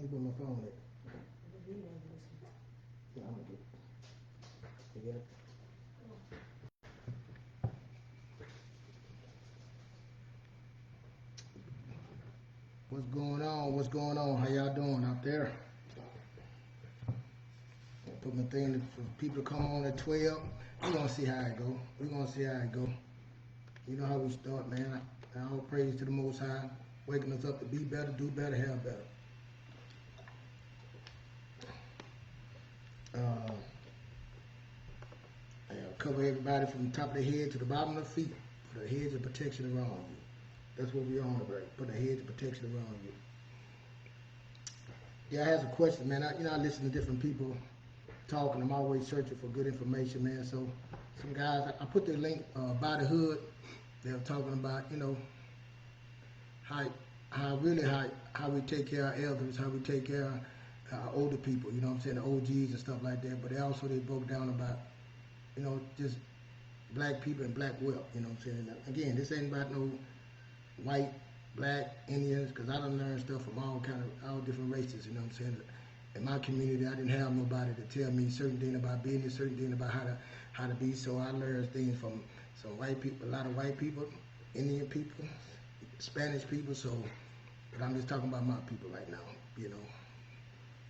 You put my phone at? Yeah, I'm gonna get it. You got it? What's going on? What's going on? How y'all doing out there? Put my thing for people to come on at 12. We're gonna see how it go. We're gonna see how it go. You know how we start, man. All praise to the Most High, waking us up to be better, do better, have better. Cover everybody from the top of the head to the bottom of the feet. Put a hedge of protection around you. That's what we're on about. Put a hedge of protection around you. Yeah, I have a question, man. I listen to different people talking. I'm always searching for good information, man. So some guys, I put their link by the hood. They were talking about, how we take care of our elders, how we take care of our older people, you know what I'm saying, the OGs and stuff like that. But they broke down about, just black people and black wealth, you know what I'm saying. Again, this ain't about no white, black, Indians, because I done learned stuff from all different races, you know what I'm saying. In my community, I didn't have nobody to tell me certain things about business, certain things about how to be. So I learned things from some white people, a lot of white people, Indian people, Spanish people. So, but I'm just talking about my people right now.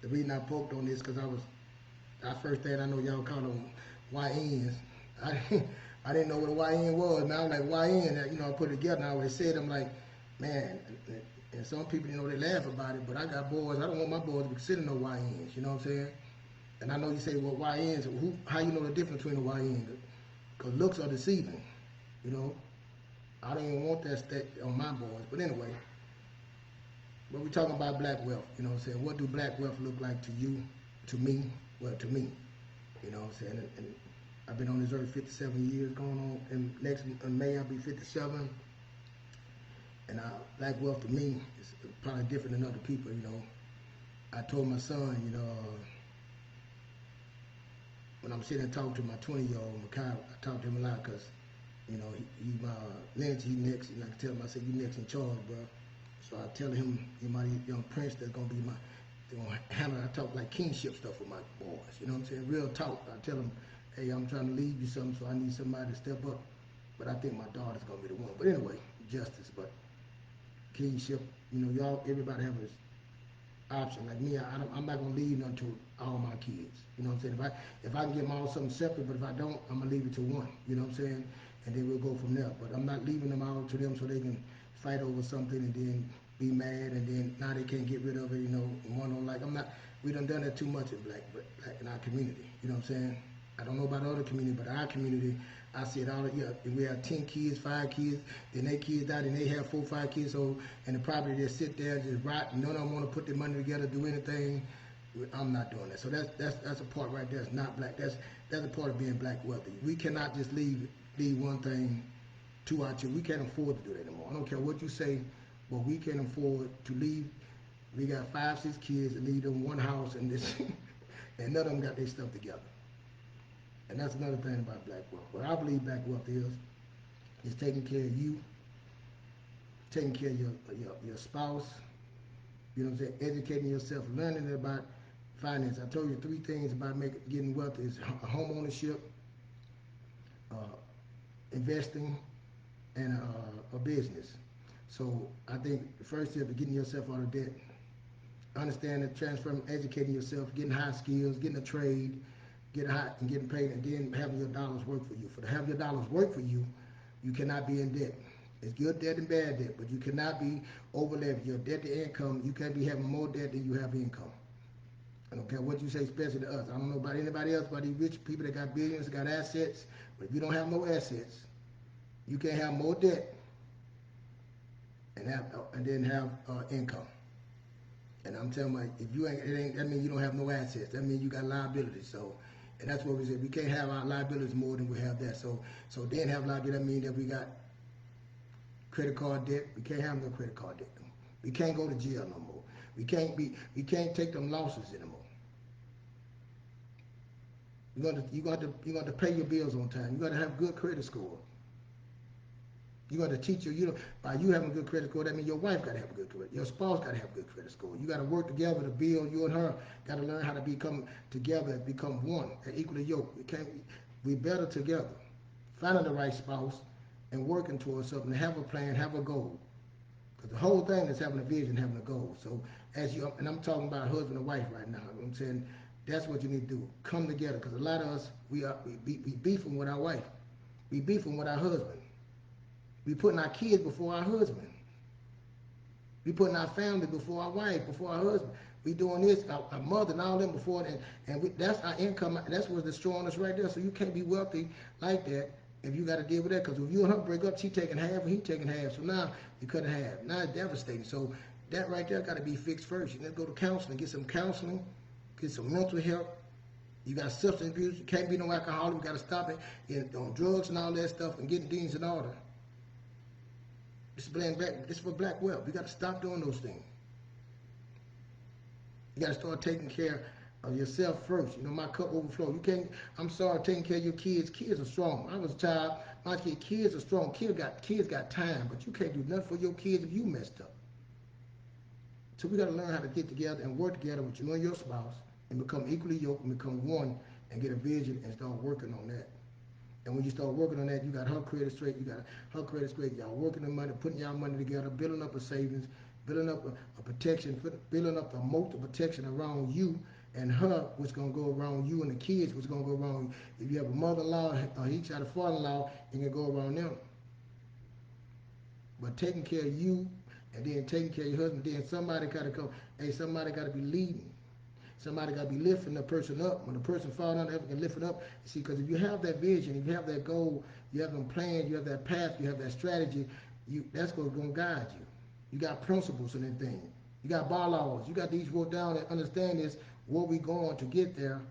The reason I poked on this because our first thing I know y'all call them YNs. I didn't know what a YN was. Now I'm like YN. I put it together. And I always said, I'm like, man. And some people, they laugh about it, but I got boys. I don't want my boys to be considered no YNs, you know what I'm saying? And I know you say, well, YNs, how you know the difference between a YN? Because looks are deceiving, I don't even want that on my boys. But anyway, but we're talking about black wealth, you know what I'm saying? What do black wealth look like to you, to me? Well, to me, you know what I'm saying? And I've been on this earth 57 years going on, and next in May I'll be 57. And black wealth to me is probably different than other people, I told my son, when I'm sitting and talking to my 20-year-old, Makai, I talk to him a lot because, he my lineage, he next, and I can tell him, I said, you next in charge, bro. So I tell him, you're my young prince that's going to be they're going to handle, I talk like kingship stuff with my boys, you know what I'm saying? Real talk. I tell them, hey, I'm trying to leave you something, so I need somebody to step up. But I think my daughter's going to be the one. But anyway, justice, but kingship, everybody have his option. Like me, I'm not gonna leave nothing to all my kids. You know what I'm saying? If I can get them all something separate, but if I don't, I'm gonna leave it to one. You know what I'm saying? And then we'll go from there. But I'm not leaving them all to them so they can fight over something and then be mad and then now they can't get rid of it. And one don't like. We done that too much in black in our community. You know what I'm saying? I don't know about other community, but our community, I see it all. Yeah, we have 10 kids, 5 kids, then their kids die, then they have 4, 5 kids. So, and the property just sit there, just rot. And none of them want to put their money together, do anything. I'm not doing that. So that's a part right there. It's not black. That's a part of being black wealthy. We cannot just leave one thing to our children. We can't afford to do that anymore. I don't care what you say, but we can't afford to leave. We got 5, 6 kids and leave them one house and this, and none of them got their stuff together. And that's another thing about black wealth. What I believe black wealth is taking care of you, taking care of your spouse, you know what I'm saying, educating yourself, learning about finance. I told you 3 things about getting wealth is home ownership, investing, and a business. So I think the first step is getting yourself out of debt, understanding, transferring, educating yourself, getting high skills, getting a trade, get hot and getting paid, and then having your dollars work for you. To have your dollars work for you, you cannot be in debt. It's good debt and bad debt, but you cannot be over leveraged. Your debt to income, you can't be having more debt than you have income. I don't care what you say, especially to us. I don't know about anybody else, but these rich people that got billions, got assets, but if you don't have no assets, you can't have more debt and then have income. And I'm telling you, if you ain't, that means you don't have no assets. That means you got liabilities. So. And that's what we said. We can't have our liabilities more than we have that. So then have liability, that means that we got credit card debt. We can't have no credit card debt. We can't go to jail no more. We can't take them losses anymore. You got to pay your bills on time. You got to have good credit score. You're going to teach by you having a good credit score, that means your wife got to have a good credit. Your spouse got to have a good credit score. You got to work together to build. You and her got to learn how to become together and become one, and equally yoked. We better together. Finding the right spouse and working towards something. Have a plan, have a goal. Because the whole thing is having a vision, having a goal. So and I'm talking about husband and wife right now. I'm saying that's what you need to do. Come together. Because a lot of us, we beefing with our wife. We beefing with our husband. We putting our kids before our husband. We putting our family before our wife, before our husband. We doing this, our mother and all them before, that's our income. That's what's destroying us right there. So you can't be wealthy like that if you got to deal with that. Because if you and her break up, she taking half and he taking half. So now you cut in half. Now it's devastating. So that right there got to be fixed first. You got to go to counseling, get some counseling, get some mental help. You got substance abuse. You can't be no alcoholic. You got to stop it. On drugs and all that stuff and getting things in order. This is for black wealth. You got to stop doing those things. You got to start taking care of yourself first. You know, my cup overflow. You can't. I'm sorry, taking care of your kids. Kids are strong. I was a child. My kids are strong. Kids got time, but you can't do nothing for your kids if you messed up. So we got to learn how to get together and work together with you and your spouse and become equally yoked and become one and get a vision and start working on that. And when you start working on that, you got her credit straight, you got her credit straight, y'all working the money, putting y'all money together, building up a savings, building up a protection, building up a moat of protection around you and her, what's going to go around you and the kids, what's going to go around you. If you have a mother-in-law or each got a father-in-law, it can go around them. But taking care of you and then taking care of your husband, then somebody got to come, somebody got to be leading. Somebody got to be lifting the person up. When the person falls down, they can lift it up. See, because if you have that vision, if you have that goal, you have them plans, you have that path, you have that strategy, that's what's going to guide you. You got principles and everything. You got bylaws. You got these wrote down and understand this, where we going to get there.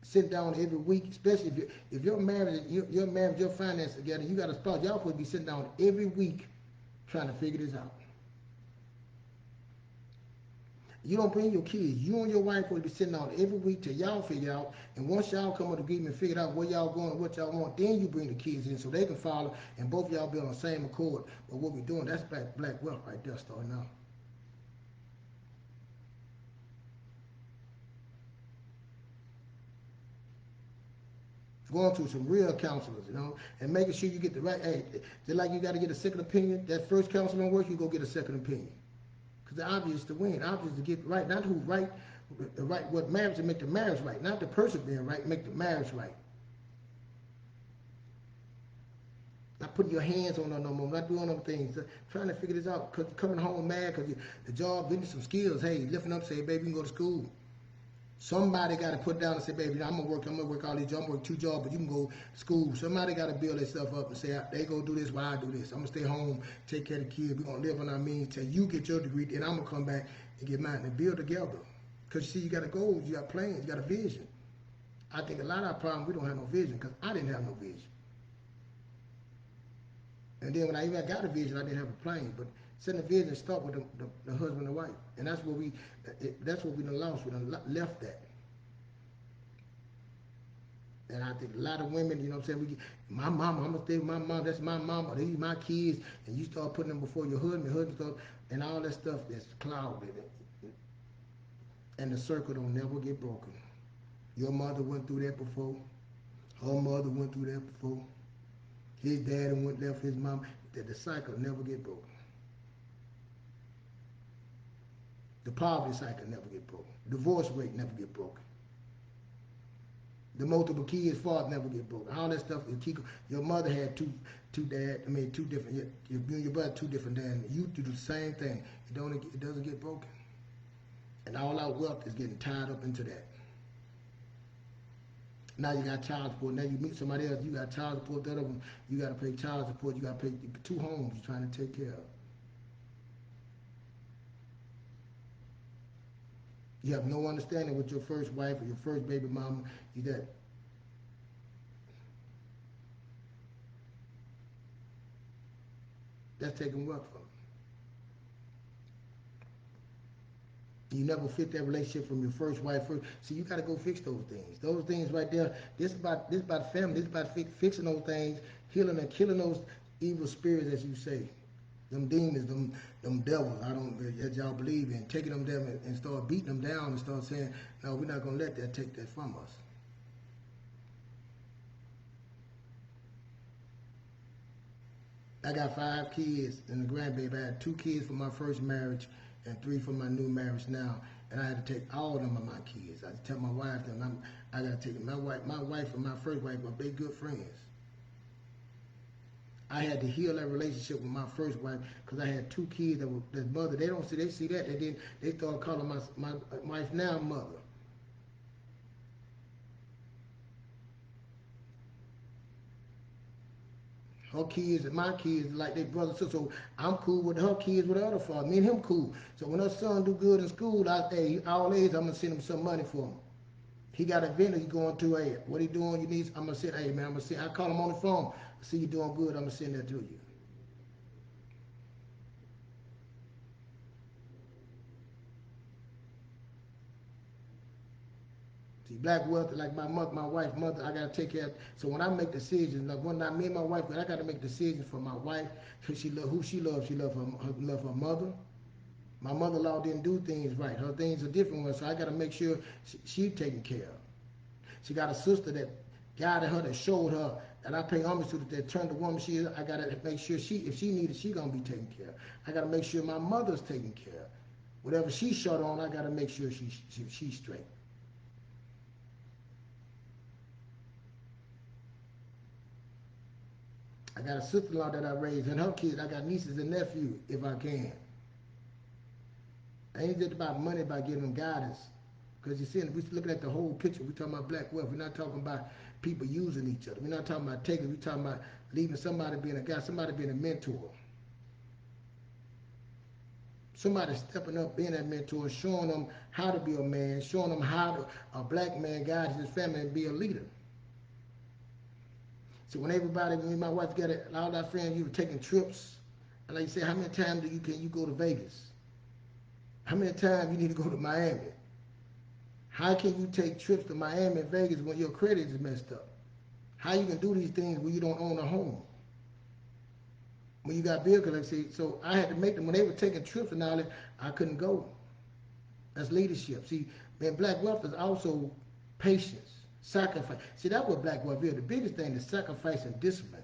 Sit down every week, especially if you're married, your finances together, you got a spouse, y'all supposed to be sitting down every week trying to figure this out. You don't bring your kids. You and your wife will be sitting down every week till y'all figure out. And once y'all come up to agreement and figure out where y'all going and what y'all want, then you bring the kids in so they can follow and both y'all be on the same accord. But what we're doing, that's black wealth right there starting out. Going through some real counselors, and making sure you get the right. Hey, just like you got to get a second opinion. That first counselor don't work, you go get a second opinion. Because the obvious to win, obvious to get right, not who's right, what marriage to make the marriage right, not the person being right, make the marriage right. Not putting your hands on her no more, not doing them things, trying to figure this out. Cause coming home mad because the job, getting some skills. Hey, lifting up, say, baby, you can go to school. Somebody got to put down and say, baby, I'm gonna work all these jobs, I'm gonna work 2 jobs, but you can go to school. Somebody got to build themselves up and say, they go do this while I do this. I'm gonna stay home, take care of the kids. We're gonna live on our means till you get your degree, then I'm gonna come back and get mine and build together. Because you see, you got a goal, you got plans, you got a vision. I think a lot of our problems, we don't have no vision because I didn't have no vision. And then when I even got a vision, I didn't have a plan. But setting a vision start with the husband and wife. And that's what we done lost. We done left that. And I think a lot of women, you know what I'm saying, my mama, I'm going to stay with my mom, that's my mama, these my kids, and you start putting them before your husband stuff, and all that stuff that's clouded. And the circle don't never get broken. Your mother went through that before. Her mother went through that before. His dad went left his mom. The cycle never get broken. The poverty cycle never get broken. Divorce rate never get broken. The multiple kids fault never get broken. All that stuff. Your mother had two different. You and your brother 2 different dads. You do the same thing. It doesn't get broken. And all our wealth is getting tied up into that. Now you got child support. Now you meet somebody else. You got child support. The other one, you got to pay child support. You got to pay 2 homes you're trying to take care of. You have no understanding with your first wife or your first baby mama. That's taking wealth from you. You never fit that relationship from your first wife. So you got to go fix those things. Those things right there. This about family. This about fixing those things, healing and killing those evil spirits, as you say, them demons, them devils. I don't, as y'all believe in, taking them down and start beating them down and start saying, no, we're not gonna let that take that from us. I got 5 kids and a grandbaby. I had 2 kids from my first marriage and 3 from my new marriage now. And I had to take all of them of my kids. I had to tell my wife that I got to take them. My wife and my first wife were big good friends. I had to heal that relationship with my first wife because I had 2 kids that were their mother. They don't see, they see that. They start calling my wife now mother. Her kids and my kids like they brothers too. So I'm cool with her kids with the other father. Me and him cool. So when her son do good in school, all age I'm gonna send him some money for him. He got a vendor he going to. Hey, what he doing? You need? I'm gonna send. Hey man, I'm gonna send. I call him on the phone. I see you doing good. I'm gonna send that to you. See, black wealth, like my mother, my wife's mother, I gotta take care of. So when I make decisions, like one night, me and my wife, I gotta make decisions for my wife, cause who she loves. She loves her mother. My mother-in-law didn't do things right. Her things are different ones, so I gotta make sure she taken care of. She got a sister that guided her, that showed her that I pay homage to, that turned the woman she is. I gotta make sure if she needed, she gonna be taken care of. I gotta make sure my mother's taken care of. Whatever she's short on, I gotta make sure she's straight. I got a sister-in-law that I raised, and her kids. I got nieces and nephews, if I can. I ain't just about money, about giving them guidance. Because you see, we're looking at the whole picture. We're talking about black wealth. We're not talking about people using each other. We're not talking about taking. We're talking about leaving somebody being a guy, somebody being a mentor. Somebody stepping up, being that mentor, showing them how to be a man, showing them how a black man guides his family and be a leader. So when everybody, me and my wife got it, all our friends, you were taking trips. And like you say, how many times can you go to Vegas? How many times you need to go to Miami? How can you take trips to Miami and Vegas when your credit is messed up? How you can do these things when you don't own a home? When you got bill collectors, so I had to make them, when they were taking trips and all that, I couldn't go. That's leadership. See, man, black wealth is also patience, sacrifice. See, that's what black wealth is. The biggest thing is sacrifice and discipline.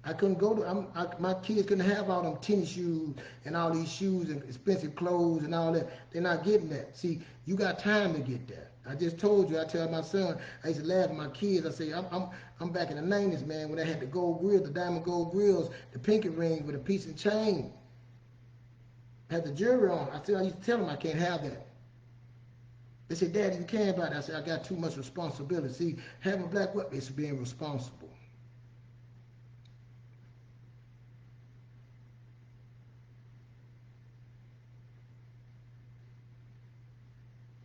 I couldn't go to, my kids couldn't have all them tennis shoes and all these shoes and expensive clothes and all that. They're not getting that. See, you got time to get that. I just told you, I tell my son, I used to laugh at my kids. I say, I'm back in the 90s, man, when they had the gold grills, the diamond gold grills, the pinky ring with a piece of chain. Had the jewelry on. I used to tell them I can't have that. They said, Daddy, you can't buy that. I said, I got too much responsibility. See, having black wealth is being responsible.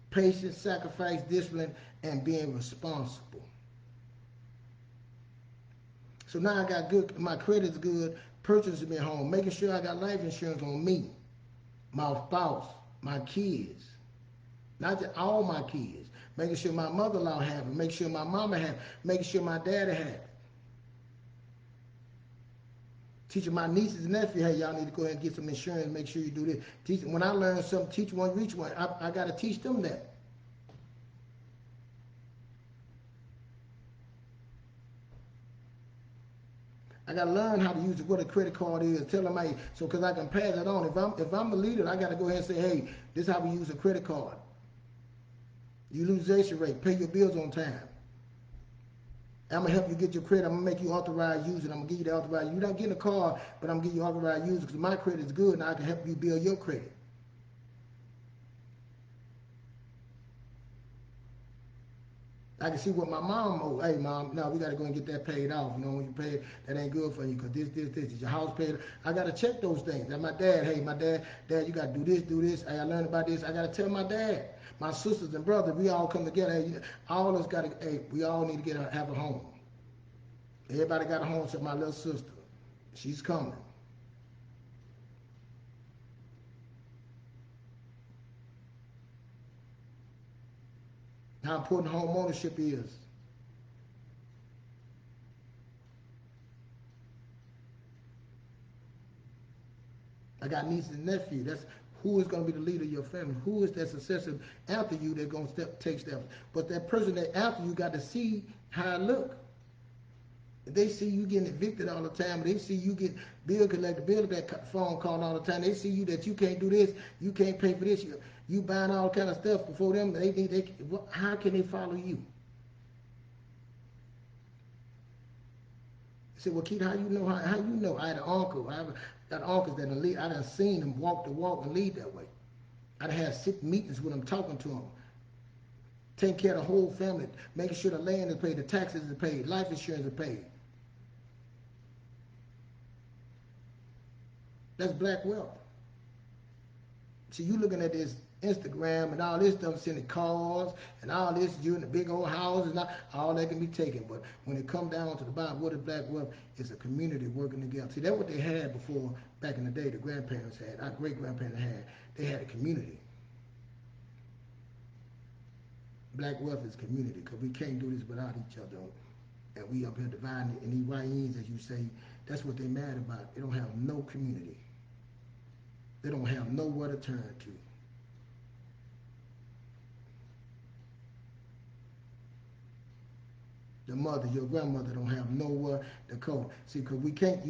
Patience, sacrifice, discipline, and being responsible. So now I got good, my credit's good, purchasing me a home, making sure I got life insurance on me, my spouse, my kids, not just all my kids, making sure my mother-in-law have it, make sure my mama have it, making sure my daddy have it. Teaching my nieces and nephews, hey, y'all need to go ahead and get some insurance, make sure you do this. Teach, when I learn something, teach one, reach one. I got to teach them that. I got to learn how to use what a credit card is. Tell them, hey, so because I can pass it on. If I'm the leader, I got to go ahead and say, hey, this is how we use a credit card. Utilization rate, pay your bills on time. I'm going to help you get your credit. I'm going to make you authorized user. I'm going to give you the authorized. You're not getting a card, but I'm going to give you authorized user because my credit is good and I can help you build your credit. I can see what my mom owes. Hey, mom, no, we got to go and get that paid off. You know, when you pay it, that ain't good for you because this. Is your house paid? I got to check those things. And my dad, hey, dad, you got to do this. Hey, I learned about this. I got to tell my dad. My sisters and brothers, we all come together. Hey, all of us got to, hey, we all need to have a home. Everybody got a home except my little sister. She's coming. How important home ownership is. I got nieces and nephews. That's who is going to be the leader of your family. Who is that successor after you that's going to take steps. But that person that after you got to see how it look. If they see you getting evicted all the time, they see you get bill that phone call all the time, they see you that you can't do this, you can't pay for this, you buying all kind of stuff before them, how can they follow you? I said, well, Keith, how you know? How you know? I had an uncle. I got uncles that lead. I done seen them walk the walk and lead that way. I done had 6 meetings with them, talking to them, taking care of the whole family, making sure the land is paid, the taxes are paid, life insurance is paid. That's black wealth. See, you looking at this Instagram and all this stuff, sending cars and all this, you in the big old houses, and all that can be taken. But when it come down to the bottom, what is black wealth? It's a community working together. See, that's what they had before, back in the day, the grandparents had, our great-grandparents had. They had a community. Black wealth is community, because we can't do this without each other. And we up here dividing it. And these YNs, as you say, that's what they mad about. They don't have no community. They don't have nowhere to turn to. The mother, your grandmother, don't have nowhere to go. See, because we can't,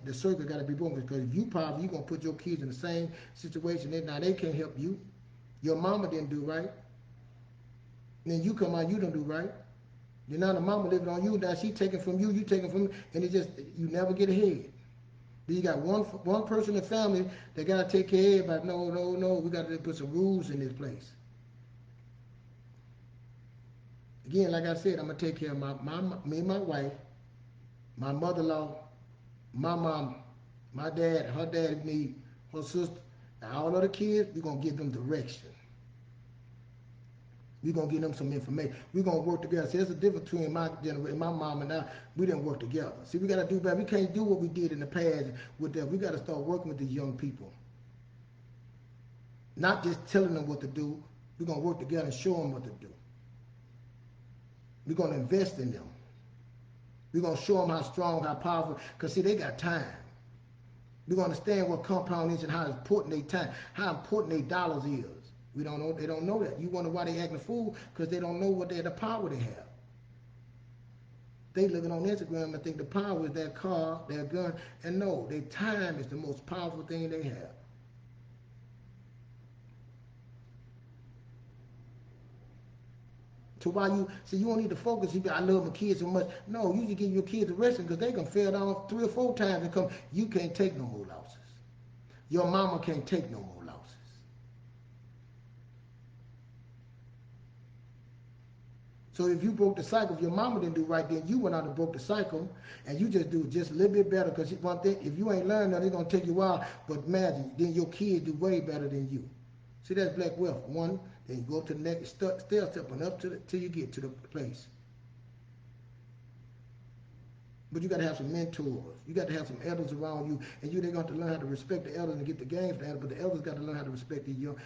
the circle got to be broken. Because if you powerful, you're going to put your kids in the same situation. Now they can't help you. Your mama didn't do right. Then you come out, you don't do right. Then now the mama living on you. Now she taking from you, you taking from, and it just, you never get ahead. You got one person in the family that got to take care of everybody. No. We got to put some rules in this place. Again, like I said, I'm going to take care of me and my wife, my mother-in-law, my mom, my dad, her dad, me, her sister, and all other kids. We're going to give them direction. We're going to give them some information. We're going to work together. See, there's a difference between my generation, my mom and I. We didn't work together. See, we got to do better. We can't do what we did in the past with them. We got to start working with these young people. Not just telling them what to do. We're going to work together and show them what to do. We're going to invest in them. We're going to show them how strong, how powerful, because see, they got time. We're going to understand what compound is and how important their time, how important their dollars is. We don't know. They don't know that. You wonder why they acting a fool? Because they don't know what the power they have. They looking on Instagram and think the power is their car, their gun, and no, their time is the most powerful thing they have. So why you don't need to focus. I love my kids so much. No, you just give your kids a rest because they can fail down 3 or 4 times and come. You can't take no more losses. Your mama can't take no more losses. So if you broke the cycle, if your mama didn't do right, then you went out and broke the cycle, and you just do just a little bit better. Because one thing, if you ain't learned that, it's gonna take you a while. But imagine, then your kids do way better than you. See, that's black wealth. One, then you go up to the next step, stepping up till you get to the place. But you got to have some mentors. You got to have some elders around you, and they're going to learn how to respect the elders and get the game for the elders. But the elders got to learn how to respect the young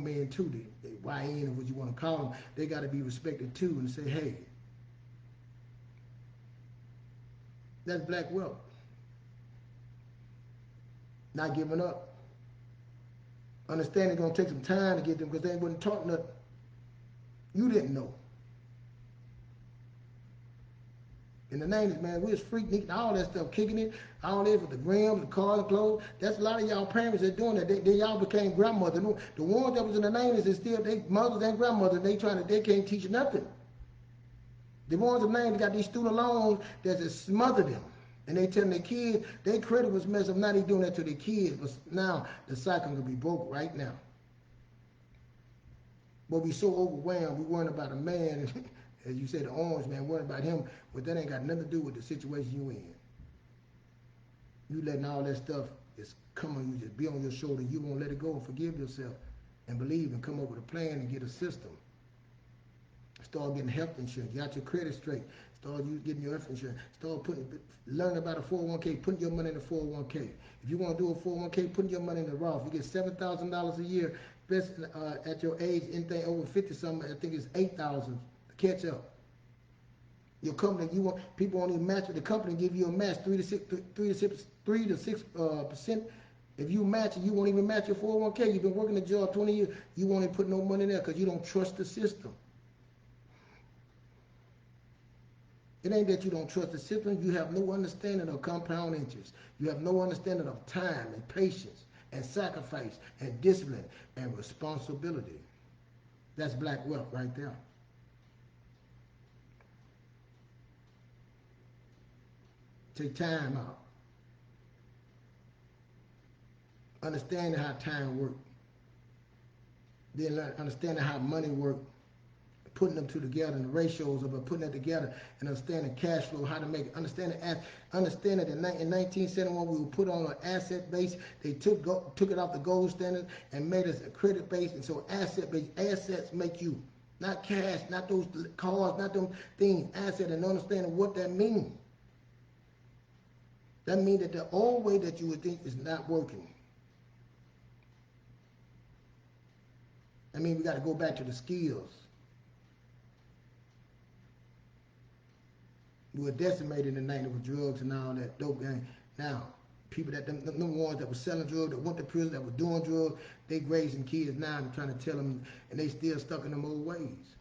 men too, the YN or what you want to call them. They got to be respected too and say, hey, that's black wealth. Not giving up. Understand it's going to take some time to get them because they wasn't taught nothing. You didn't know. In the 90s, man, we was freaking all that stuff, kicking it, all this with the grams, the cars, the clothes. That's a lot of y'all parents that doing that. They y'all became grandmothers. The ones that was in the 90s is still they mothers and grandmothers. They can't teach nothing. The ones in the 90s got these student loans that just smother them. And they telling their kids, their credit was messed up. Now they doing that to their kids. But now the cycle can be broke right now. But we so overwhelmed, we worrying about a man, as you said, the orange man, worrying about him, but that ain't got nothing to do with the situation you in. You letting all that stuff just come on you, just be on your shoulder. You won't let it go and forgive yourself and believe and come up with a plan and get a system. Start getting health insurance. You got your credit straight. Start you getting your health insurance. Start learning about a 401k, putting your money in a 401k. If you want to do a 401k, putting your money in the Roth. You get $7,000 a year. Best at your age, anything over 50-something, I think it's $8,000 to catch up. Your company, people won't even match it. The company give you a match 3 to 6%. If you match it, you won't even match your 401k. You've been working the job 20 years. You won't even put no money in there because you don't trust the system. It ain't that you don't trust the system. You have no understanding of compound interest. You have no understanding of time and patience and sacrifice and discipline and responsibility. That's black wealth right there. Take time out. Understanding how time works. Then understanding how money works. Putting them two together and the ratios of it, putting it together and understanding cash flow, how to make it. Understanding that in 1971 we were put on an asset base. They took it off the gold standard and made us a credit base. And so assets make you, not cash, not those cars, not them things, asset, and understanding what that means. That means that the old way that you would think is not working. I mean, we got to go back to the skills. We were decimated in the night with drugs and all that dope gang. Now, people them ones that were selling drugs, that went to prison, that were doing drugs, they raising kids now and trying to tell them, and they still stuck in them old ways.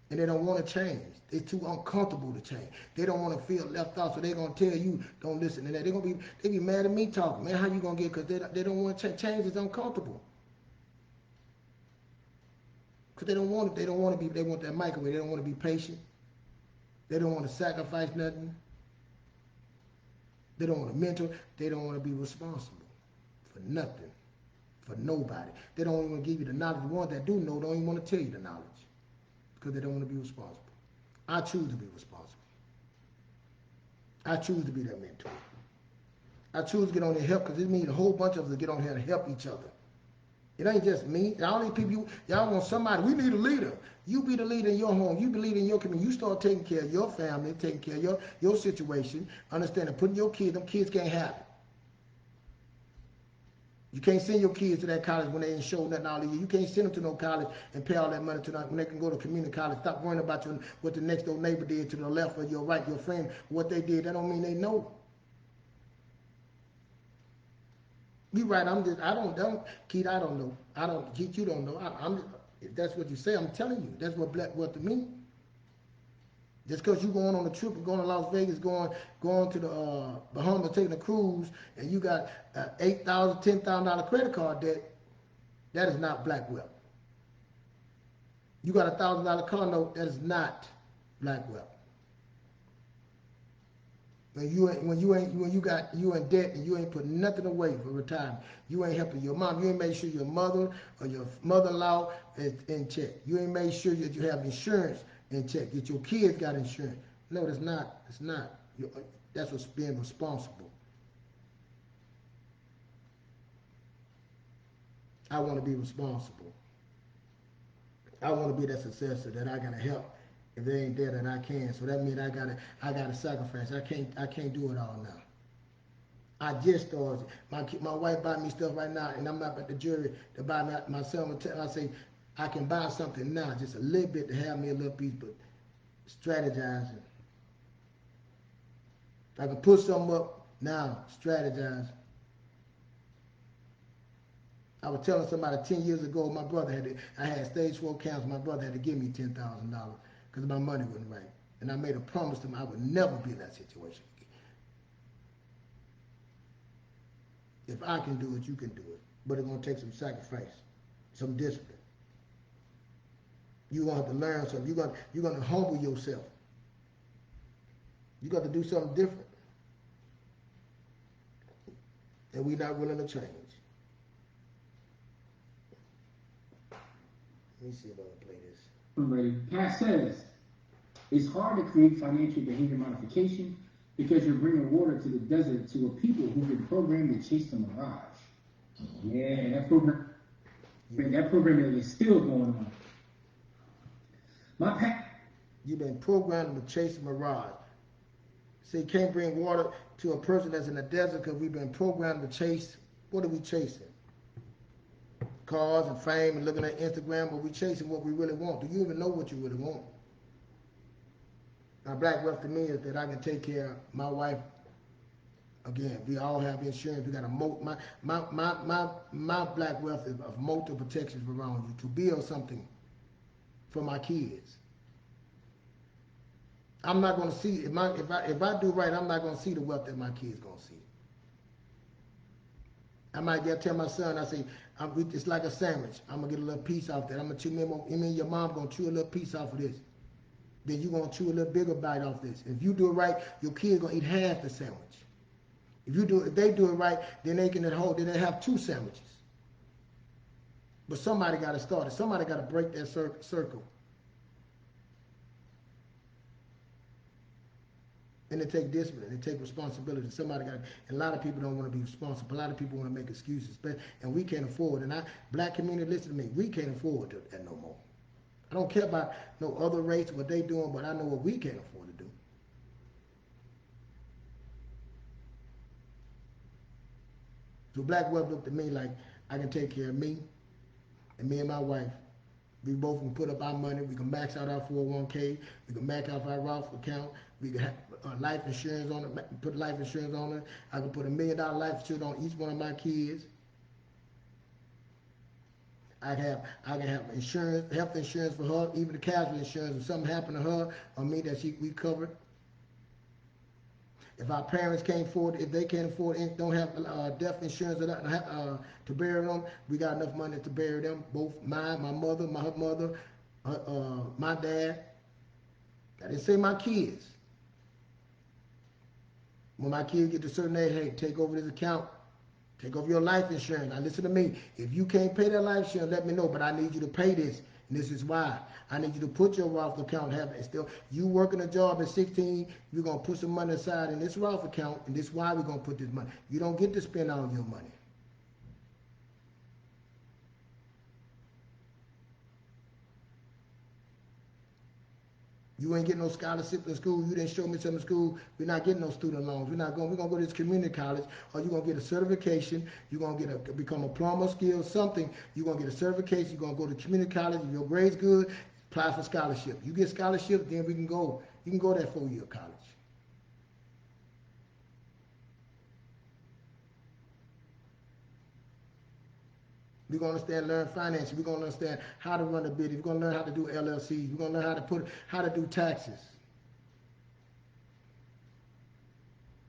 And they don't want to change. They're too uncomfortable to change. They don't want to feel left out, so they're going to tell you, don't listen to that. They be mad at me talking. Man, how you going to get, because they don't want to change. Change is uncomfortable. Because they don't want it. They don't want to be, they want that microwave. They don't want to be patient. They don't want to sacrifice nothing. They don't want to mentor. They don't want to be responsible for nothing, for nobody. They don't even give you the knowledge. The ones that do know don't even want to tell you the knowledge because they don't want to be responsible. I choose to be responsible. I choose to be that mentor. I choose to get on here and help because it means a whole bunch of us to get on here and help each other. It ain't just me. All these people, y'all want somebody. We need a leader. You be the leader in your home. You be leader in your community. You start taking care of your family, taking care of your situation, understanding, putting your kids, them kids can't have it. You can't send your kids to that college when they ain't showed nothing all the year. You can't send them to no college and pay all that money to them when they can go to community college. Stop worrying about what the next door neighbor did to the left or your right, your friend, what they did. That don't mean they know. You right, Keith, I don't know. Keith, you don't know. If that's what you say, I'm telling you. That's what black wealth to me. Just because you going on a trip, going to Las Vegas, going to the Bahamas, taking a cruise, and you got $8,000, $10,000 credit card debt, that is not black wealth. You got a $1,000 car note, that is not black wealth. When you in debt and you ain't put nothing away for retirement, you ain't helping your mom, you ain't made sure your mother or your mother-in-law is in check. You ain't made sure that you have insurance in check. That your kids got insurance. No, that's not. It's not. That's what's being responsible. I want to be responsible. I want to be that successor that I gotta help. If they ain't there, then I can. So that means I gotta sacrifice. I can't do it all now. I just started. My wife bought me stuff right now, and I'm not at the jury to buy my son. I say I can buy something now, just a little bit to have me a little piece, but strategizing. I can put something up now, strategize. I was telling somebody 10 years ago, my brother I had stage 4 cancer. My brother had to give me $10,000 because my money wasn't right. And I made a promise to him I would never be in that situation again. If I can do it, you can do it. But it's going to take some sacrifice, some discipline. You're going to have to learn something. You're going to humble yourself. You got to do something different. And we're not willing to change. Let me see if I can play this. I'm ready. Pat says, it's hard to create financial behavior modification because you're bringing water to the desert to a people who've been programmed to chase the mirage. Yeah, that program is still going on. You've been programmed to chase the mirage. So you can't bring water to a person that's in the desert because we've been programmed to chase. What are we chasing? Cars and fame and looking at Instagram, but we chasing what we really want. Do you even know what you really want? Now, black wealth to me is that I can take care of my wife Again, we all have insurance. We got my black wealth is of multiple protections around you to build something for my kids. I'm not gonna see if I do right, I'm not gonna see the wealth that my kids gonna see. I might get tell my son, I say, it's like a sandwich. I'm gonna get a little piece off that. I'm gonna chew me and your mom gonna chew a little piece off of this. Then you gonna chew a little bigger bite off this. If you do it right, your kids gonna eat half the sandwich. If they do it right, then they can then they have 2 sandwiches. But somebody got to start it. Somebody got to break that circle. And it take discipline. It take responsibility. Somebody got. And a lot of people don't want to be responsible. A lot of people want to make excuses, and we can't afford. And black community, listen to me. We can't afford that no more. I don't care about no other race, what they doing, but I know what we can't afford to do. So black wealth looked at me like I can take care of me and me and my wife. We both can put up our money. We can max out our 401k. We can max out our Roth account. We can have life insurance on it. Put life insurance on it. I can put $1 million life insurance on each one of my kids. I can have insurance, health insurance for her, even the casualty insurance. If something happened to her or me that we covered. If our parents can't afford, if they can't afford, don't have death insurance to bury them, we got enough money to bury them. Both my mother, her mother, my dad. I didn't say my kids. When my kids get to a certain age, hey, take over this account. Take over your life insurance. Now listen to me. If you can't pay that life insurance, let me know. But I need you to pay this. And this is why. I need you to put your Roth account, have it still. You working a job at 16, you're going to put some money aside in this Roth account, and this is why we're going to put this money. You don't get to spend all your money. You ain't getting no scholarship in school. You didn't show me something in school. We're not getting no student loans. We're going to go to this community college, or you're going to get a certification. You're going to become a plumber, skill, something. You're going to get a certification. You're going to go to community college. If your grade's good, apply for scholarship. You get scholarship, then we can go. You can go that 4-year college. We're going to understand, learn finance. We're going to understand how to run a business. We're going to learn how to do LLCs. We're going to learn how to do taxes.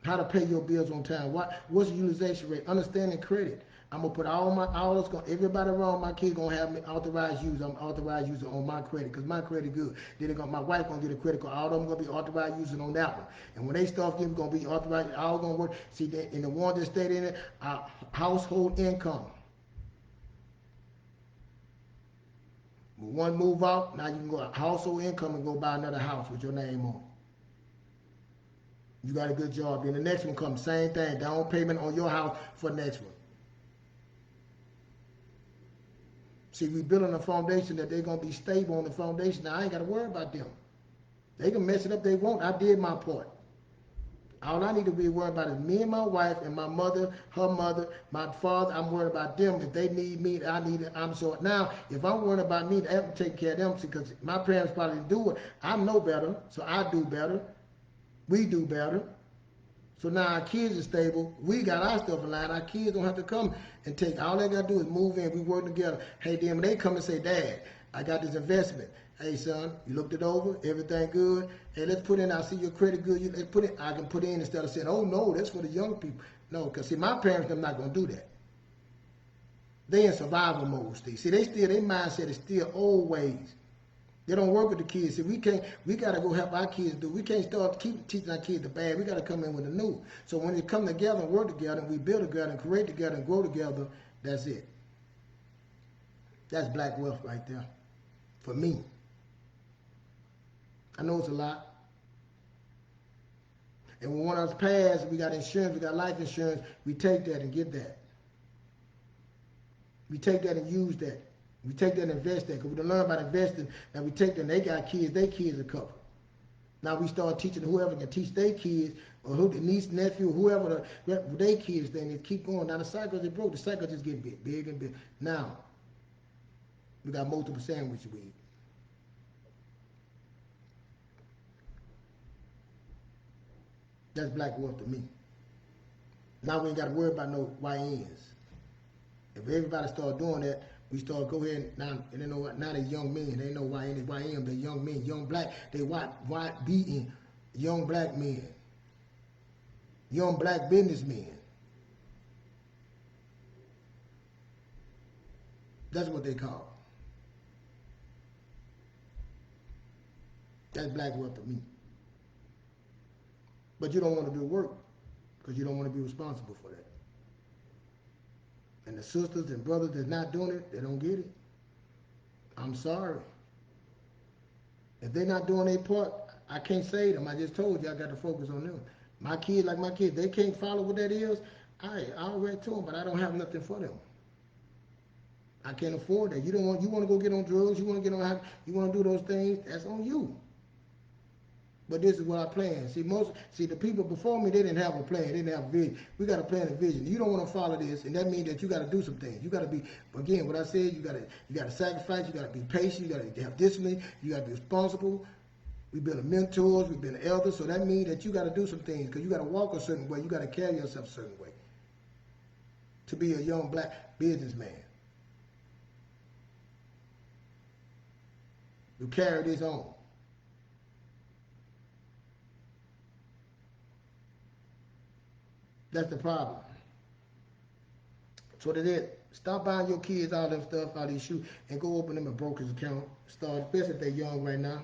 How to pay your bills on time. What's the utilization rate? Understanding credit. I'm gonna put everybody around my kids gonna have me authorized user. I'm authorized user on my credit because my credit good. Then my wife gonna get a credit card. All of them gonna be authorized users on that one. And when they start getting, gonna be authorized. All gonna work. See, in the one that stayed in it, our household income. When one move out, now you can go household income and go buy another house with your name on it. You got a good job. Then the next one comes, same thing. Down payment on your house for the next one. See, we building a foundation that they're going to be stable on the foundation. Now, I ain't got to worry about them. They can mess it up they want. I did my part. All I need to be worried about is me and my wife and my mother, her mother, my father. I'm worried about them. If they need me, I need it. I'm so now, if I'm worried about me, I have to take care of them because my parents probably do it. I know better, so I do better. We do better. So now our kids are stable. We got our stuff in line. Our kids don't have to come and take. All they got to do is move in. We work together. Hey, then when they come and say, Dad, I got this investment. Hey, son, you looked it over. Everything good. Hey, let's put in. I see your credit good. Let's put it. I can put in instead of saying, oh, no, that's for the young people. No, because, see, my parents, they're not going to do that. They in survival mode, Steve. See, their mindset is still old ways. They don't work with the kids. See, we got to go help our kids do. We can't start teaching our kids the bad. We got to come in with the new. So when they come together and work together and we build together and create together and grow together, that's it. That's black wealth right there for me. I know it's a lot. And when one of us pass, we got insurance, we got life insurance, we take that and get that. We take that and use that. We take that and invest that because we don't learn about investing. Now we take that and they got kids, their kids are covered. Now we start teaching whoever can teach their kids or who the niece, nephew, whoever their kids, then it keep going. Now the cycle is broke. The cycle just get big and big. Now we got multiple sandwiches we eat. That's black wealth to me. Now we ain't got to worry about no YNs. If everybody start doing that, we start go ahead now. And they know what? Now they young men. They know YN, YM. They young men, young black. They white beating young black men, young black businessmen. That's what they call. That's black wealth to me. But you don't want to do the work because you don't want to be responsible for that. And the sisters and brothers that's not doing it, they don't get it. I'm sorry. If they're not doing their part, I can't say them. I just told you I got to focus on them. My kids, like my kids, they can't follow what that is. I already told them, but I don't have nothing for them. I can't afford that. You want to go get on drugs. You want to get on. You want to do those things. That's on you. But this is what I plan. See, the people before me, they didn't have a plan. They didn't have a vision. We got to plan a vision. You don't want to follow this, and that means that you got to do some things. You got to be, again, what I said, you got to sacrifice. You got to be patient. You got to have discipline. You got to be responsible. We've been mentors. We've been elders. So that means that you got to do some things because you got to walk a certain way. You got to carry yourself a certain way to be a young black businessman. You carry this on. That's the problem. That's what it is. Stop buying your kids all them stuff, all these shoes, and go open them a broker's account. Start, especially if they're young right now.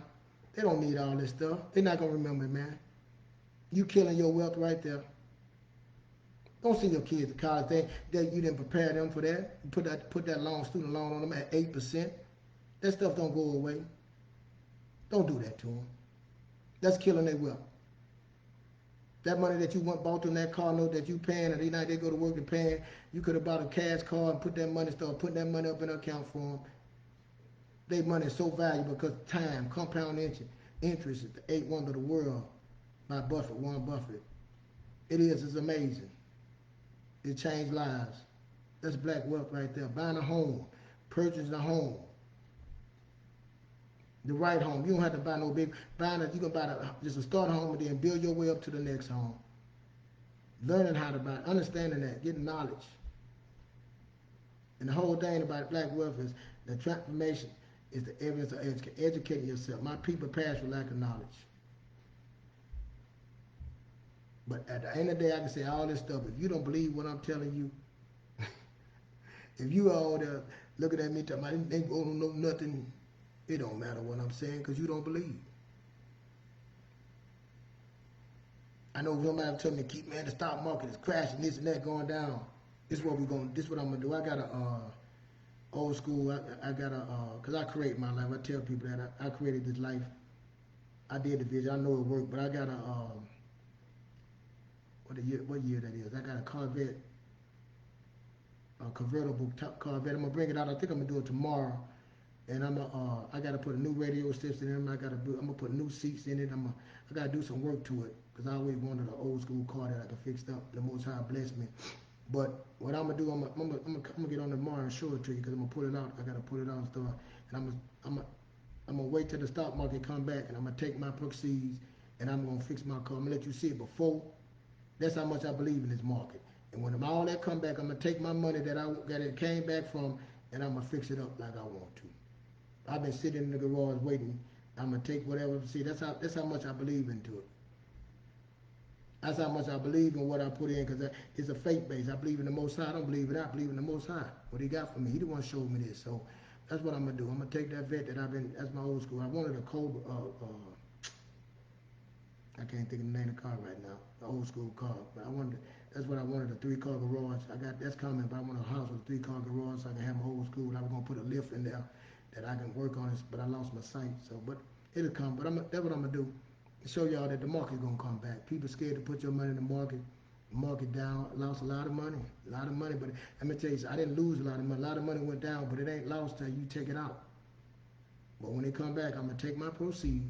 They don't need all this stuff. They're not gonna remember it, man. You killing your wealth right there. Don't send your kids to college. You didn't prepare them for that. You put that student loan on them at 8%. That stuff don't go away. Don't do that to them. That's killing their wealth. That money that you bought them that car note that you paying, and they go to work and paying, you could have bought a cash car and start putting that money up in an account for them. Their money is so valuable because time, compound interest is the eighth wonder of the world by Warren Buffett. It's amazing. It changed lives. That's black wealth right there. Buying a home, purchasing a home. The right home. You don't have to buy no big. You can buy just a start home and then build your way up to the next home. Learning how to buy, understanding that, getting knowledge. And the whole thing about black wealth is the transformation is the evidence of educating yourself. My people perish for lack of knowledge. But at the end of the day, I can say all this stuff. If you don't believe what I'm telling you, if you all there looking at me talking about they don't know nothing, it don't matter what I'm saying because you don't believe. I know somebody told me, the stock market is crashing, this and that going down. This is what I'm gonna do. I got a old school. I got cause I create my life. I tell people that I created this life. I did the vision. I know it worked, but I got what year that is? I got a Corvette, a convertible Corvette. I'm gonna bring it out. I think I'm gonna do it tomorrow. And I gotta put a new radio system in it. I'm gonna put new seats in it. I gotta do some work to it because I always wanted an old school car that I could fix up. The Most High bless me. But what I'm gonna do, I'm gonna get on tomorrow and show it to you because I'm gonna put it out. I gotta put it out and stuff. And I'm gonna wait till the stock market come back and I'm gonna take my proceeds and I'm gonna fix my car. I'm gonna let you see it before. That's how much I believe in this market. And when all that come back, I'm gonna take my money that it came back from and I'm gonna fix it up like I want to. I've been sitting in the garage waiting. I'm gonna take whatever. See, that's how much I believe into it. That's how much I believe in what I put in, because it's a faith base. I believe in the Most High. I don't believe in that. I believe in the Most High. What He got for me. He the one showed me this. So that's what I'm gonna do. I'm gonna take that vet that that's my old school. I wanted a Cobra. I can't think of the name of the car right now. The old school car. But that's what I wanted, a 3-car garage. That's coming, but I want a house with a 3-car garage so I can have my old school. I was gonna put a lift in there that I can work on it, but I lost my sight. So, but it'll come. But that's what I'm gonna do. Show y'all that the market's gonna come back. People scared to put your money in the market down. Lost a lot of money, but let me tell you, I didn't lose a lot of money. A lot of money went down, but it ain't lost till you take it out. But when they come back, I'm gonna take my proceeds.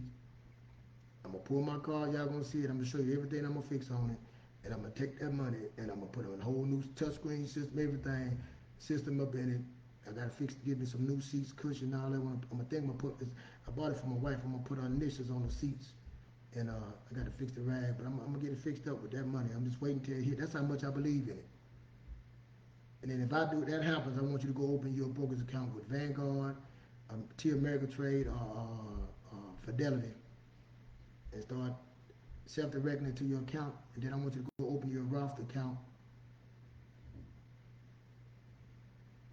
I'm gonna pull my card. Y'all gonna see it. I'm gonna show you everything I'm gonna fix on it, and I'm gonna take that money and I'm gonna put a whole new touchscreen system, everything system up in it. I gotta give me some new seats, cushion, all that. I bought it for my wife. I'm gonna put her initials on the seats. and I got to fix the rag, but I'm gonna get it fixed up with that money. I'm just waiting till it hit. That's how much I believe in it. And then if I do that happens, I want you to go open your broker's account with Vanguard, T America Trade, or Fidelity, and start self-directing it to your account. And then I want you to go open your Roth account.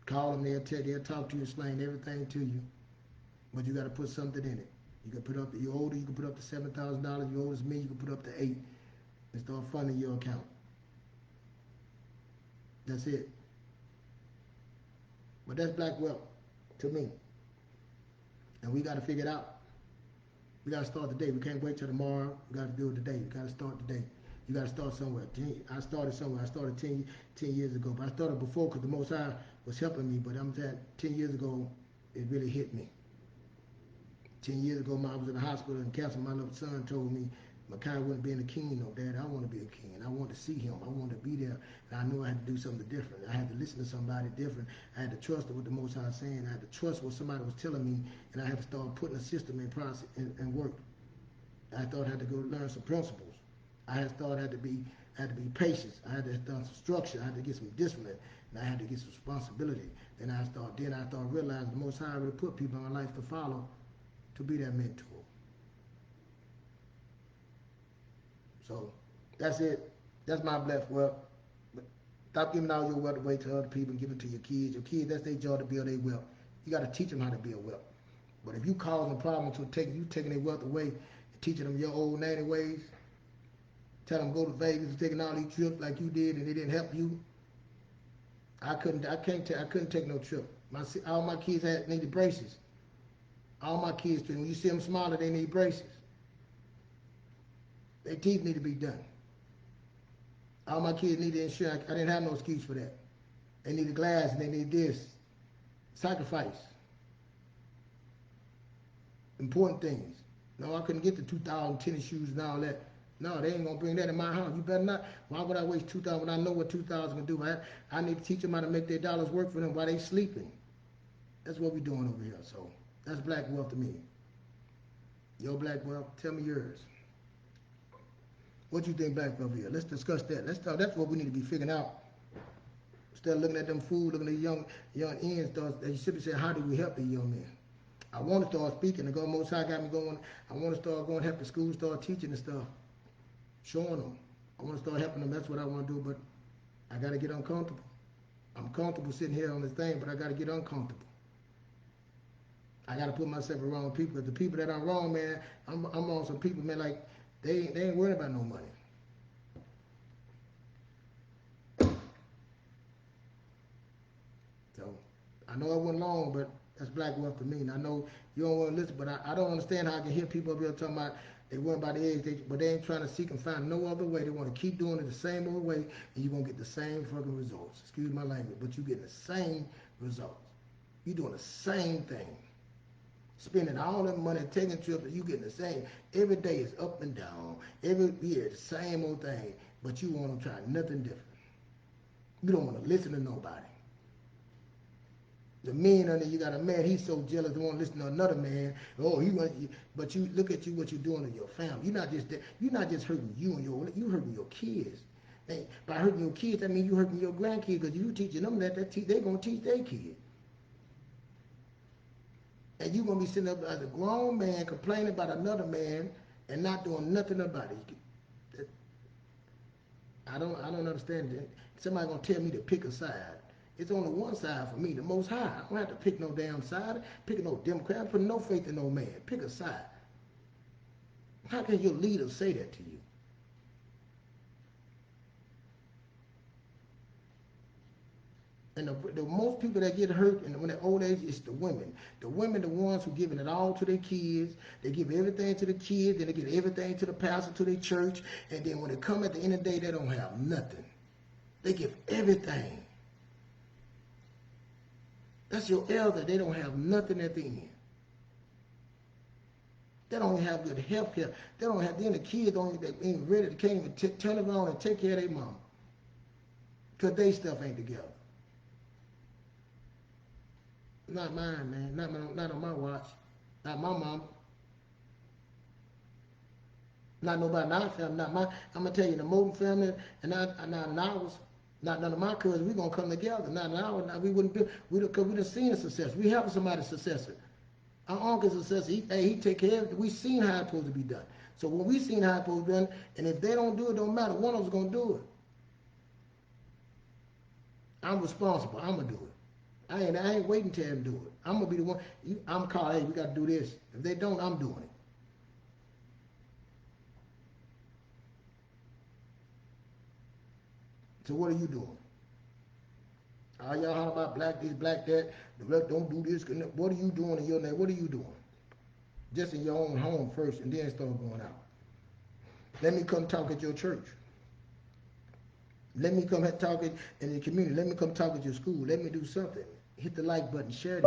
Call them, they'll talk to you, explain everything to you, but you got to put something in it. You can put up, you're older, you can put up to $7,000. You're older than me, you can put up to $8,000 and start funding your account. That's it. But that's black wealth to me. And we got to figure it out. We got to start today. We can't wait till tomorrow. We got to do it today. We got to start today. You got to start somewhere. I started somewhere. I started 10 years ago. But I started before because the Most High was helping me. But I'm saying 10 years ago, it really hit me. 10 years ago, I was in the hospital in cancer. My little son told me, Makai wasn't being a king, no, Dad. I want to be a king. I want to see him. I want to be there. And I knew I had to do something different. I had to listen to somebody different. I had to trust what the Most High was saying. I had to trust what somebody was telling me. And I had to start putting a system in process and work. I thought I had to go learn some principles. I had to be patient. I had to start some structure. I had to get some discipline. And I had to get some responsibility. Then I started realizing the Most High really put people in my life to follow, to be that mentor. So that's it. That's my blessed wealth. Stop giving all your wealth away to other people and give it to your kids. Your kids, that's their job to build their wealth. You got to teach them how to build wealth. But if you causing problems to taking their wealth away and teaching them your old nanny ways, tell them go to Vegas and taking all these trips like you did and they didn't help you. I couldn't take no trip. All my kids needed braces. All my kids, when you see them smaller, they need braces. Their teeth need to be done. All my kids needed insurance. I didn't have no excuse for that. They needed glass and they need this. Sacrifice. Important things. No, I couldn't get the 2,000 tennis shoes and all that. No, they ain't gonna bring that in my house. You better not. Why would I waste 2,000 when I know what 2,000 can do? I need to teach them how to make their dollars work for them while they sleeping. That's what we doing over here. So that's black wealth to me. Your black wealth, tell me yours. What you think black wealth is? Let's discuss that. Let's talk. That's what we need to be figuring out. Instead of looking at them fools, looking at young ends, they should be saying, how do we help these young men? I want to start speaking. The God Most High got me going. I want to start going, help the schools, start teaching and stuff. Showing them. I want to start helping them. That's what I want to do, but I got to get uncomfortable. I'm comfortable sitting here on this thing, but I got to get uncomfortable. I got to put myself around people. Because the people that I'm wrong, man, I'm on some people, man, like, they ain't worried about no money. So, I know it wasn't long, but that's black wealth to me. And I know you don't want to listen, but I don't understand how I can hear people up here talking about they worry about the age, but they ain't trying to seek and find no other way. They want to keep doing it the same old way, and you're going to get the same fucking results. Excuse my language, but you getting the same results. You doing the same thing. Spending all that money, taking trips, and you getting the same. Every day is up and down. Every year, the same old thing, but you want to try nothing different. You don't want to listen to nobody. The man under you got a man, he's so jealous, he won't listen to another man. Oh, he wants you, but you look at you, what you're doing to your family. You're not just hurting you and you hurting your kids. By hurting your kids, that means you hurting your grandkids, because you teaching them they're gonna teach their kids. And you're gonna be sitting up as a grown man complaining about another man and not doing nothing about it. I don't understand that. Somebody gonna tell me to pick a side. It's only one side for me, the Most High. I don't have to pick no damn side, pick no Democrat, I put no faith in no man. Pick a side. How can your leader say that to you? And the most people that get hurt when they're old age is the women. The women, the ones who giving it all to their kids. They give everything to the kids, and they give everything to the pastor, to their church. And then when they come at the end of the day, they don't have nothing. They give everything. That's your elder. They don't have nothing at the end. They don't have good health care. They don't have, then the kids ain't ready. They can't even turn around and take care of their mama. Because they stuff ain't together. Not mine, man. Not on my watch. Not my mama. Not nobody in our family, not my, I'm gonna tell you, the Moulton family, and not in ours, not none of my cousins, we gonna come together. Not in ours, we wouldn't be, cause we done seen a success. We have somebody's successor. Our uncle's successor, he take care of it. We seen how it's supposed to be done. So when we seen how it's supposed to be done, and if they don't do it, don't matter, one of us gonna do it. I'm responsible, I'm gonna do it. I ain't waiting till them do it. I'm gonna be the one, I'm calling, hey, we gotta do this. If they don't, I'm doing it. So what are you doing? All y'all holler about black this, black that, the rest don't do this. What are you doing in your name? What are you doing? Just in your own home first, and then start going out. Let me come talk at your church. Let me come talk in the community. Let me come talk at your school. Let me do something. Hit the like button, share it.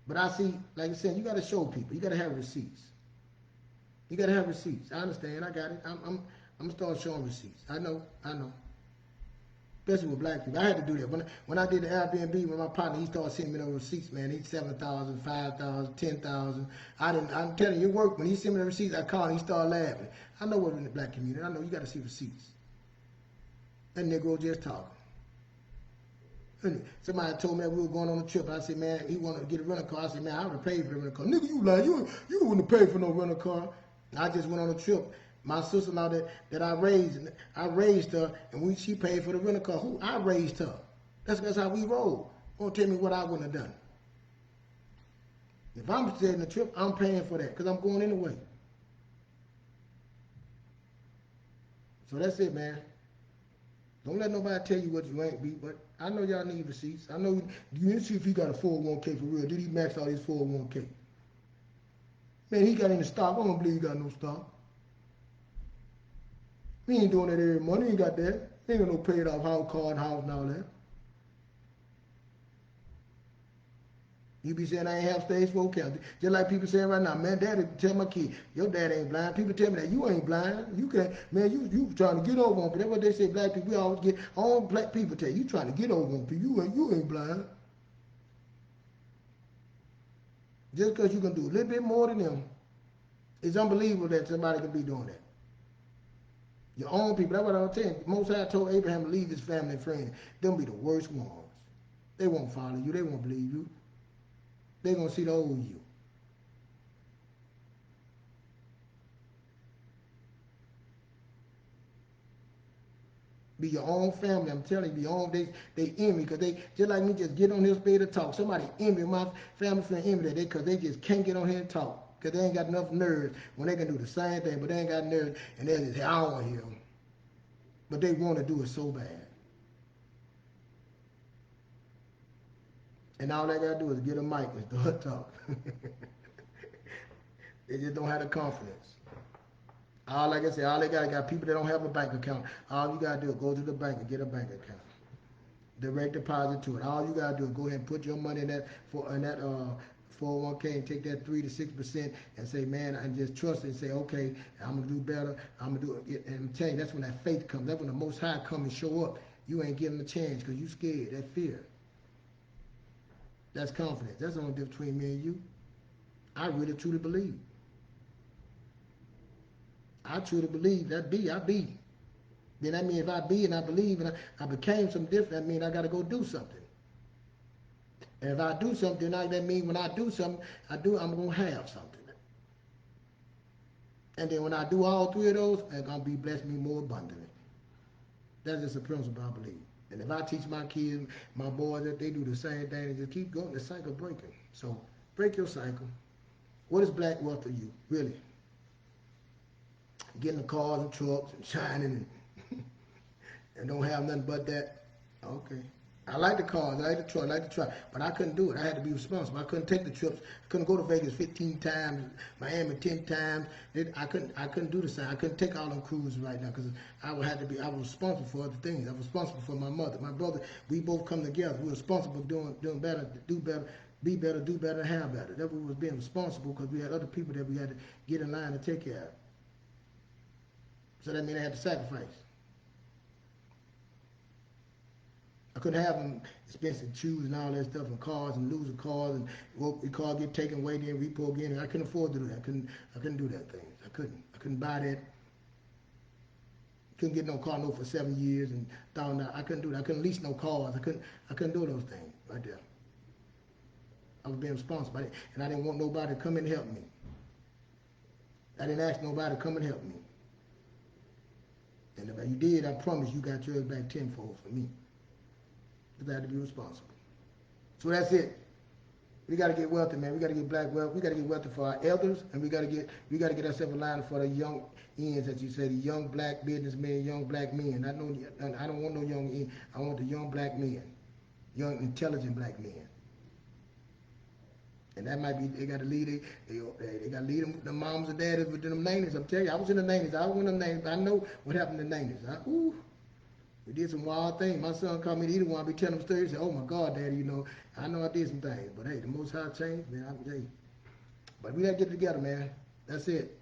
But I see, like I said, you got to show people. You got to have receipts. You got to have receipts. I understand. I got it. I'm gonna start showing receipts. I know. Especially with black people. I had to do that. When I did the Airbnb with my partner, he started sending me those receipts, man. He's 7,000, 5,000, 10,000. I'm telling you, it worked. When he sent me the receipts, I called and he started laughing. I know we're in the black community. I know you got to see receipts. That Negro just talking. Somebody told me that we were going on a trip. I said, man, he wanted to get a rental car. I said, man, I would have paid for the rental car. Nigga, you lying. You wouldn't have paid for no rental car. I just went on a trip. My sister-in-law that I raised her, and she paid for the rental car. Who? I raised her. That's how we roll. Don't tell me what I wouldn't have done. If I'm taking the trip, I'm paying for that because I'm going anyway. So that's it, man. Don't let nobody tell you what you ain't be, but I know y'all need receipts. I know you didn't see if he got a 401k for real. Did he max out his 401k? Man, he got in the stock. I don't believe he got no stock. He ain't doing that every month. He ain't got that. He ain't got no paid off house, car, and house and all that. You be saying I ain't have stage 4 cancer. Just like people saying right now, man, daddy tell my kid, your dad ain't blind. People tell me that you ain't blind. You can't, man, you trying to get over on people. That's what they say, black people. We always get, all black people tell you trying to get over on people. You ain't blind. Just because you can do a little bit more than them, it's unbelievable that somebody can be doing that. Your own people, that's what I was telling you. Most High told Abraham to leave his family and friends. Them be the worst ones. They won't follow you. They won't believe you. They're going to see the old you. Be your own family. I'm telling you, your own, they envy because they, just like me, just get on here and to talk. Somebody envy, my family friend envy that because they just can't get on here and talk because they ain't got enough nerves when they can do the same thing, but they ain't got nerves and they just say, I don't want to hear them. But they want to do it so bad. And all they got to do is get a mic and start talking. They just don't have the confidence. Like I said, all they got people that don't have a bank account. All you got to do is go to the bank and get a bank account. Direct deposit to it. All you got to do is go ahead and put your money in that 401k and take that 3 to 6% and say, man, and just trust it and say, okay, I'm going to do better. I'm going to do it. And I'm telling you, that's when that faith comes. That's when the Most High come and show up. You ain't giving a chance because you scared. That fear. That's confidence. That's the only difference between me and you. I really truly believe. I truly believe that I be. Then that means if I be and I believe and I became something different, that means I got to go do something. And if I do something, that means when I do something, I'm going to have something. And then when I do all three of those, I'm going to be blessed me more abundantly. That's just a principle I believe. And if I teach my kids, my boys, that they do the same thing and just keep going, the cycle breaking. So break your cycle. What is black wealth for you, really? Getting the cars and trucks and shining and don't have nothing but that. Okay. I like the cars, I like the truck, but I couldn't do it. I had to be responsible. I couldn't take the trips. I couldn't go to Vegas 15 times, Miami 10 times. I couldn't do the same. I couldn't take all them cruises right now because I was responsible for other things. I was responsible for my mother, my brother. We both come together. We were responsible for doing better, do better, be better, do better, have better. That was being responsible because we had other people that we had to get in line to take care of. So that means I had to sacrifice. couldn't have them expensive shoes and all that stuff and cars and losing cars and the car get taken away then repo again. And I couldn't afford to do that. I couldn't do that thing. I couldn't buy that. Couldn't get no car note for 7 years and I couldn't do that. I couldn't lease no cars. I couldn't do those things right there. I was being responsible by it, and I didn't want nobody to come and help me. I didn't ask nobody to come and help me. And if you did, I promise you got yours back tenfold for me. Because I had to be responsible. So that's it. We got to get wealthy, man. We got to get black wealth. We got to get wealthy for our elders, and we got to get ourselves aligned for the young ends, as you say, the young black businessmen, young black men. I don't want no young ends. I want the young black men, young intelligent black men. And that might be they got to lead. They got to lead them, the moms and daddies within them 90s. I'm telling you, I was in the 90s. I was in the 90s. I know what happened in the 90s. We did some wild things. My son called me to eat one. I be telling him stories. He said, "Oh my God, Daddy, you know, I know I did some things, but hey, the Most High changed, man. But we gotta get it together, man. That's it.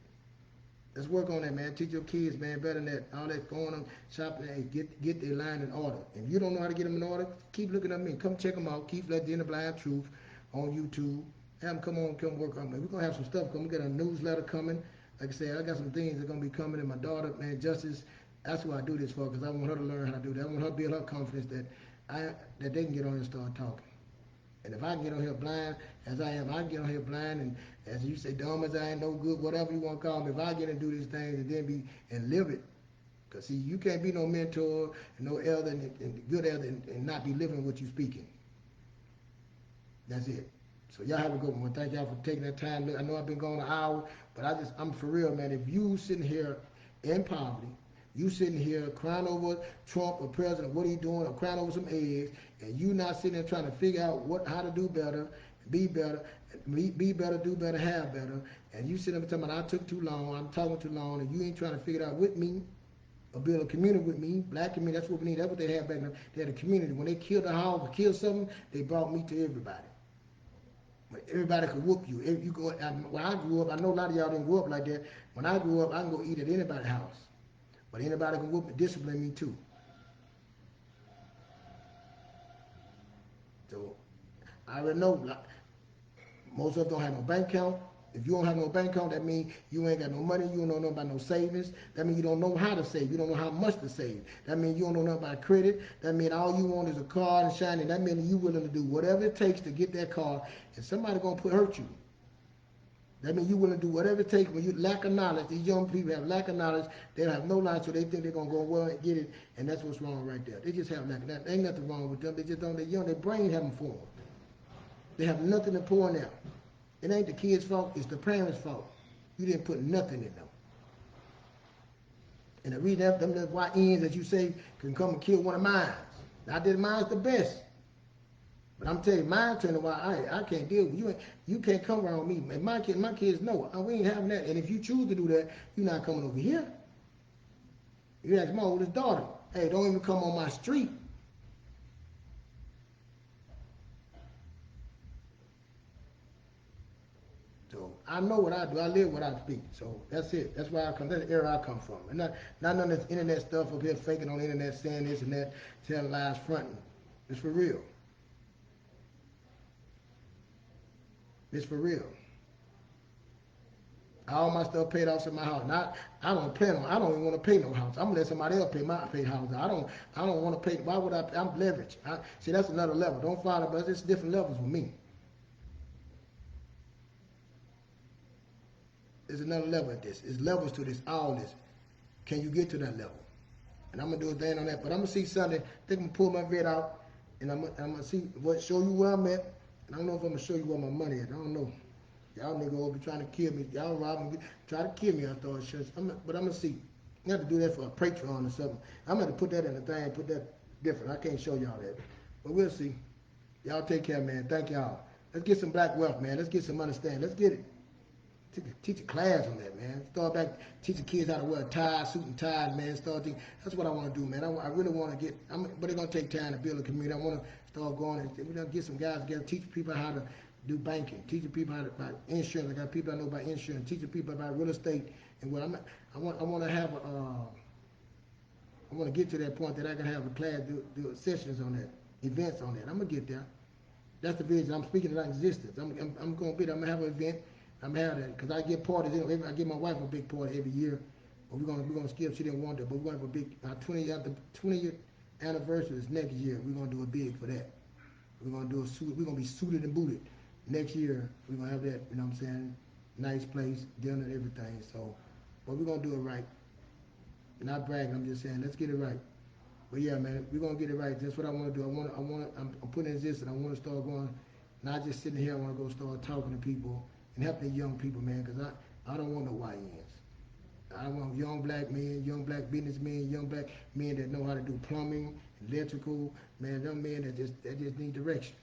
Let's work on that, man. Teach your kids, man, better than that. All that going on shopping, hey, get their line in order. If you don't know how to get them in order, keep looking at me. Come check them out. Keep letting the blind truth on YouTube. Have them come work on me. We're gonna have some stuff coming. We got a newsletter coming. Like I said, I got some things that are gonna be coming. And my daughter, man, Justice. That's what I do this for, because I want her to learn how to do that. I want her to build her confidence that they can get on here and start talking. And if I can get on here blind as I am, I can get on here blind and, as you say, dumb as I am, no good, whatever you want to call me. If I get and do these things and then live it, because see, you can't be no mentor and no elder and good elder and not be living what you're speaking. That's it. So y'all have a good one. Thank y'all for taking that time. I know I've been going an hour, but I'm for real, man. If you sitting here in poverty, you sitting here crying over Trump or president, what he doing, or crying over some eggs, and you not sitting there trying to figure out how to do better, be better, do better, have better, and you sitting there talking about I took too long, I'm talking too long, and you ain't trying to figure it out with me or build a community with me, black community. That's what we need. That's what they had back then. They had a community. When they killed a house or killed something, they brought meat to everybody. But everybody could whoop you. If you go, when I grew up, I know a lot of y'all didn't grow up like that. When I grew up, I can go eat at anybody's house. But anybody can whoop and discipline me too. So I already know most of us don't have no bank account. If you don't have no bank account, that means you ain't got no money, you don't know nothing about no savings. That means you don't know how to save. You don't know how much to save. That means you don't know nothing about credit. That means all you want is a car and shiny. That means you willing to do whatever it takes to get that car, and somebody gonna hurt you. That means you willing to do whatever it takes when you lack of knowledge. These young people have lack of knowledge. They have no knowledge, so they think they're going to go well and get it, and that's what's wrong right there. They just have lack of knowledge. There ain't nothing wrong with them. They just don't, they're young. Their brain haven't formed. They have nothing to pour in there. It ain't the kids' fault. It's the parents' fault. You didn't put nothing in them. And the reason them YNs, as you say, can come and kill one of mine. I did mine's the best. But I'm telling you, mine turning why I can't deal with you. You can't come around me. And my kids know. We ain't having that. And if you choose to do that, you're not coming over here. You ask my oldest daughter, hey, don't even come on my street. So I know what I do. I live what I speak. So that's it. That's where I come. That's the era I come from. And not none of this internet stuff up here faking on the internet, saying this and that, telling lies, fronting. It's for real. It's for real. All my stuff paid off in my house. Now, I don't plan on. I don't even want to pay no house. I'm gonna let somebody else pay house. I don't want to pay. Why would I? I'm leveraged. See, that's another level. Don't follow, but it's different levels with me. There's another level at this. There's levels to this. All this. Can you get to that level? And I'm gonna do a thing on that. But I'm gonna see Sunday. I think I'm gonna pull my vid out, and I'm gonna see show you where I'm at. And I don't know if I'm gonna show you where my money is. I don't know. Y'all niggas will be trying to kill me. Y'all rob me, try to kill me after all this shit. But I'm gonna see. You have to do that for a Patreon or something. I'm gonna put that in the thing, put that different. I can't show y'all that. But we'll see. Y'all take care, man. Thank y'all. Let's get some black wealth, man. Let's get some understanding. Let's get it. Teach a class on that, man. Start back teaching kids how to wear a tie, suit and tie, man. That's what I want to do, man. I really want to get. But it's gonna take time to build a community. I want to start going and we're gonna get some guys together, teach people how to do banking, teaching people about insurance. I got people I know about insurance, teaching people about real estate, and what I want to have I want to get to that point that I can have a class do sessions on that. events on that. I'm gonna get there. That's the vision. I'm speaking of existence. I'm gonna be there. I'm gonna have an event. I'm gonna have that because I give parties. I give my wife a big party every year. But we're gonna skip. She didn't want that, but we're gonna have a big. Our 20th anniversary is next year. We're gonna do a big for that. We're gonna do a suit. We're gonna be suited and booted next year. We're gonna have that. You know what I'm saying? Nice place, dinner, and everything. So, but we're gonna do it right. Not bragging. I'm just saying, let's get it right. But yeah, man, we're gonna get it right. That's what I want to do. I'm putting in existence. I want to start going, not just sitting here. I want to go start talking to people and helping the young people, man. Because I don't want no YNs. I want young black men, young black businessmen, young black men that know how to do plumbing, electrical, man. Them men that just need direction.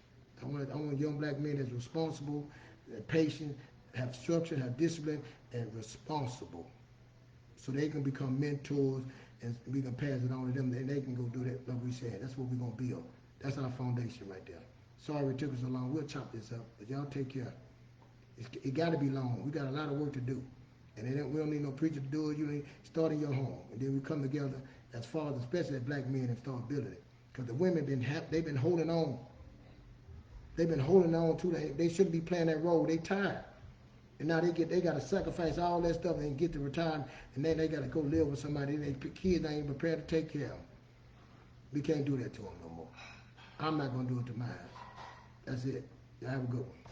I want young black men that's responsible, patient, have structure, have discipline, and responsible. So they can become mentors and we can pass it on to them and they can go do that like we said. That's what we're gonna build. That's our foundation right there. Sorry it took us so long. We'll chop this up, but y'all take care. It gotta be long. We got a lot of work to do. And we don't need no preacher to do it. You need start in your home. And then we come together as fathers, especially as black men, and start building it. Because the women they've been holding on. They've been holding on to they shouldn't be playing that role. They tired. And now they got to sacrifice all that stuff and get to retirement, and then they got to go live with somebody. Their kids ain't even prepared to take care of them. We can't do that to them no more. I'm not going to do it to mine. That's it. Y'all have a good one.